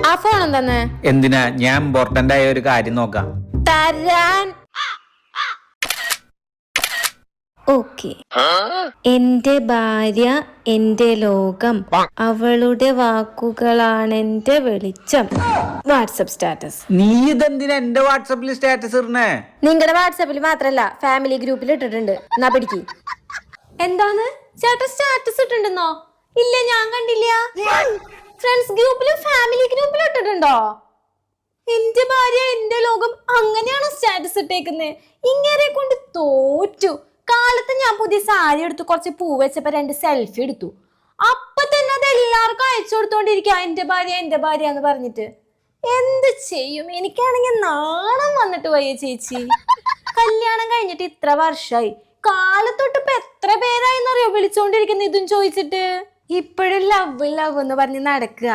ആ ഫോൺ എന്താന്ന്? എന്തിനാ? ഞാൻ ഇമ്പോർട്ടന്റ് ആയ ഒരു കാര്യം നോക്കാം. തരാൻ. ഓക്കെ. എന്റെ ഭാര്യ എന്റെ ലോകം, അവളുടെ വാക്കുകളാണെന്റെ വെളിച്ചം. WhatsApp status. നീ ഇതെന്തിനാ എന്റെ വാട്സപ്പിൽ സ്റ്റാറ്റസ് ഇടണേ? നിങ്ങളുടെ വാട്സപ്പിൽ മാത്രല്ല, ഫാമിലി ഗ്രൂപ്പിൽ ഇട്ടിട്ടുണ്ട്. എന്നാ പിടിക്ക്. എന്താണ് ചേട്ടൻ സ്റ്റാറ്റസ് ഇട്ടിട്ടുണ്ടെന്നോ? ഇല്ല, ഞാൻ കണ്ടില്ല. ഫ്രണ്ട്സ് ഗ്രൂപ്പിലും ഫാമിലി ഗ്രൂപ്പിലും ഇട്ടിട്ടുണ്ടോ? എന്റെ ഭാര്യ എന്റെ ലോകം, അങ്ങനെയാണോ സ്റ്റാറ്റസ് ഇട്ടേക്കുന്നത്? ഇങ്ങനെ കൊണ്ട് തോറ്റു. കാലത്ത് ഞാൻ പുതിയ സാരി എടുത്തു, കുറച്ച് പൂ വെച്ചപ്പോ 2 സെൽഫി എടുത്തു. അപ്പൊ തന്നെ അത് എല്ലാവർക്കും അയച്ചു കൊടുത്തോണ്ടിരിക്കുക, എന്റെ ഭാര്യ എന്ന് പറഞ്ഞിട്ട്. എന്ത് ചെയ്യും? എനിക്കാണെങ്കിൽ നാണം വന്നിട്ട് വയ്യ ചേച്ചി. കല്യാണം കഴിഞ്ഞിട്ട് ഇത്ര വർഷമായി, കാലത്തൊട്ട് ഇപ്പൊ എത്ര പേരായിന്നറിയോ വിളിച്ചോണ്ടിരിക്കുന്ന ഇതും ചോദിച്ചിട്ട്. ഇപ്പോഴും ലവ് എന്ന് പറഞ്ഞ് നടക്കുക.